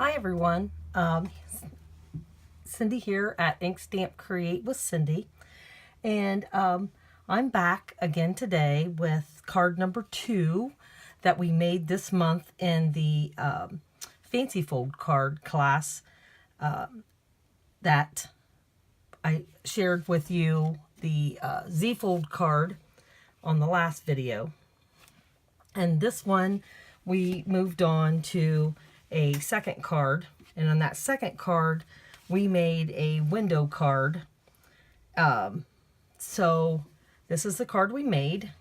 Hi everyone, Cindy here at Ink Stamp Create with Cindy, and I'm back again today with card number 2 that we made this month in the Fancy Fold card class that I shared with you the Z-Fold card on the last video. And this one we moved on to a second card, and on that second card we made a window card. So this is the card we made.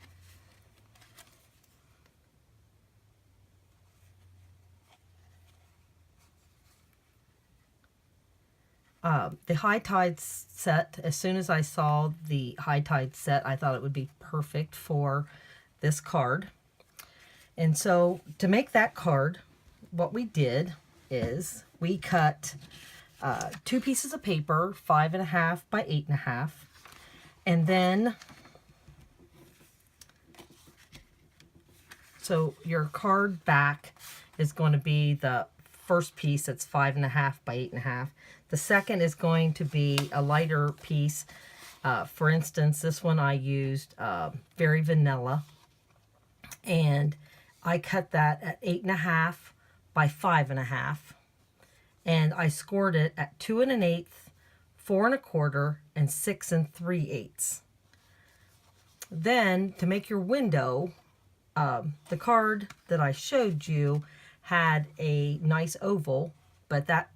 The High Tide set, as soon as I saw the High Tide set, I thought it would be perfect for this card. And so to make that card, what we did is we cut 2 pieces of paper, 5.5 by 8.5, and then so your card back is going to be the first piece that's 5.5 by 8.5. The second is going to be a lighter piece. For instance, this one I used Very Vanilla, and I cut that at 8.5 by 5.5, and I scored it at 2 1/8, 4 1/4, and 6 3/8. Then to make your window, the card that I showed you had a nice oval, but that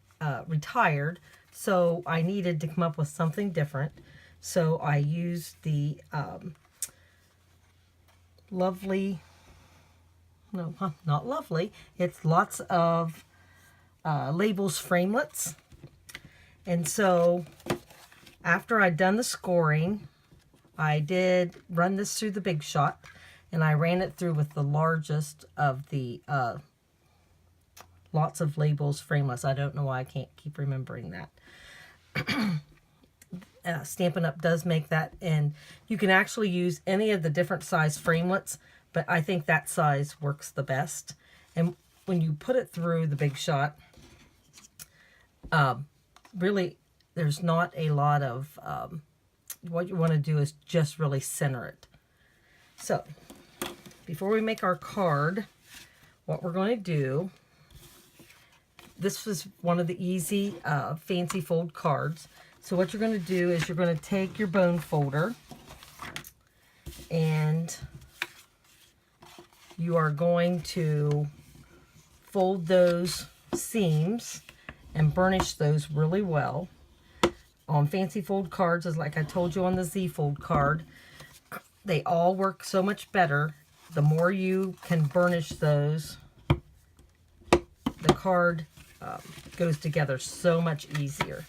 retired, so I needed to come up with something different. So I used the lovely, no, not lovely, it's Lots of Labels framelits. And so after I'd done the scoring, I did run this through the Big Shot, and I ran it through with the largest of the Lots of Labels framelits. I don't know why I can't keep remembering that. Stampin' Up! Does make that, and you can actually use any of the different size framelits, but I think that size works the best. And when you put it through the Big Shot, really there's not a lot of, what you want to do is just really center it. So before we make our card, what we're going to do, this was one of the easy Fancy Fold cards. So what you're going to do is you're going to take your bone folder, and you are going to fold those seams and burnish those really well. On Fancy Fold cards, as like I told you on the Z-Fold card, they all work so much better. The more you can burnish those, the card goes together so much easier.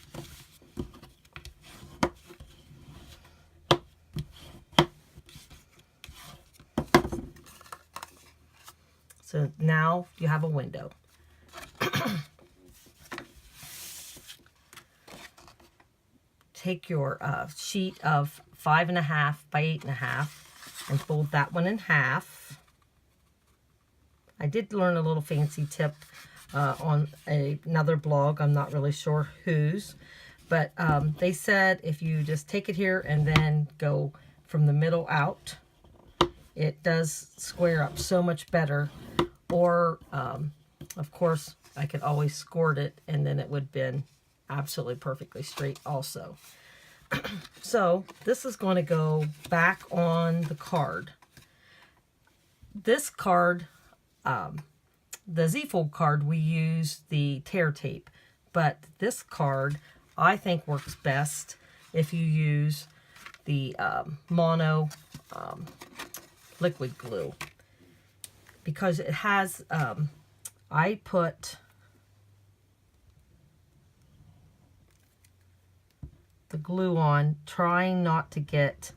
So now you have a window. Take your sheet of 5.5 by 8.5 and fold that one in half. I did learn a little fancy tip on another blog. I'm not really sure whose, but they said if you just take it here and then go from the middle out, it does square up so much better. Or, of course, I could always scored it, and then it would have been absolutely perfectly straight also. So this is going to go back on the card. This card, the Z-Fold card, we use the tear tape, but this card I think works best if you use the mono liquid glue, because it has, I put the glue on, trying not to get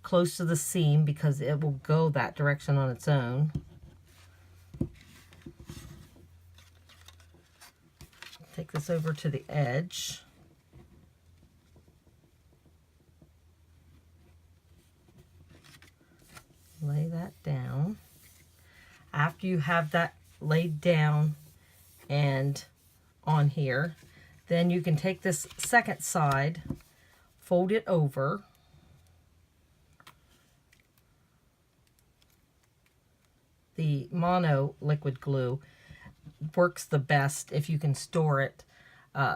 close to the seam because it will go that direction on its own. Take this over to the edge. Lay that down. After you have that laid down and on here. Then you can take this second side, fold it over, the mono liquid glue works the best if you can store it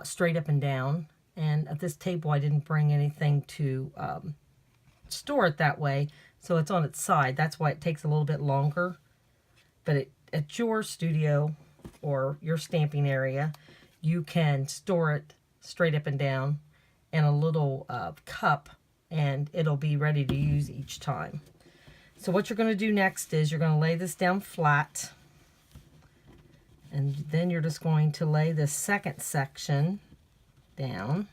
straight up and down. And at this table I didn't bring anything to store it that way, so it's on its side. That's why it takes a little bit longer. But at your studio or your stamping area, you can store it straight up and down in a little cup, and it'll be ready to use each time. So what you're going to do next is you're going to lay this down flat, and then you're just going to lay this second section down.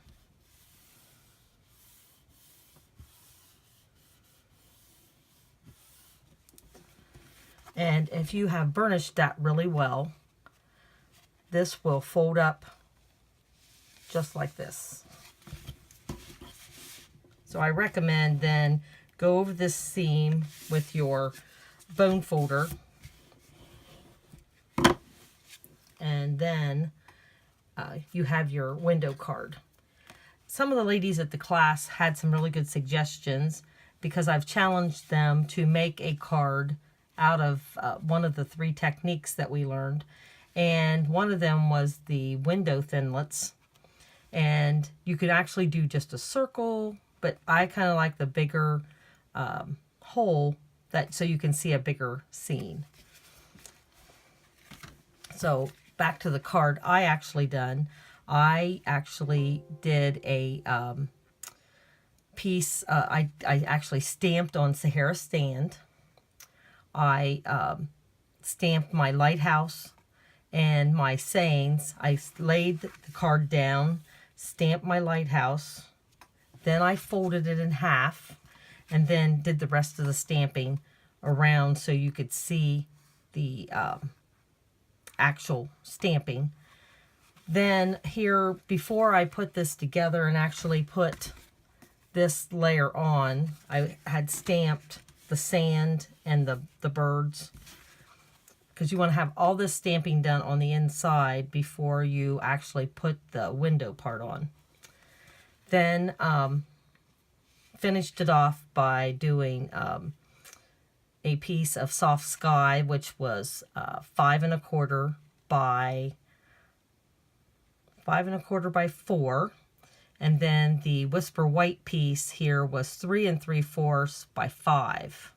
And if you have burnished that really well, this will fold up just like this. So I recommend then go over this seam with your bone folder, and then you have your window card. Some of the ladies at the class had some really good suggestions, because I've challenged them to make a card out of one of the 3 techniques that we learned. And one of them was the window thinlits. And you could actually do just a circle, but I kind of like the bigger hole, so you can see a bigger scene. So back to the card I actually did a piece. I actually stamped on Sahara Stand. I stamped my lighthouse and my sayings. I laid the card down, stamped my lighthouse, then I folded it in half, and then did the rest of the stamping around so you could see the actual stamping. Then here, before I put this together and actually put this layer on, I had stamped the sand and the birds, because you want to have all this stamping done on the inside before you actually put the window part on. Then finished it off by doing a piece of soft sky, which was 5 1/4 by 5 1/4 by 4. And then the Whisper White piece here was 3 3/4 by 5.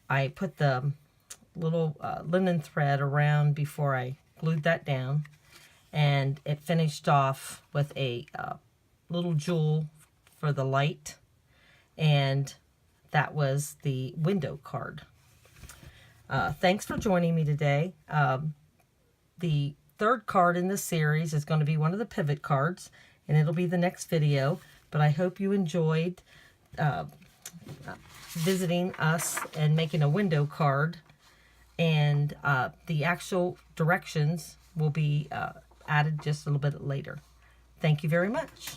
I put the little linen thread around before I glued that down, and it finished off with a little jewel for the light, and that was the window card. Thanks for joining me today. The 3rd card in this series is going to be one of the pivot cards, and it'll be the next video. But I hope you enjoyed visiting us and making a window card. And the actual directions will be added just a little bit later. Thank you very much.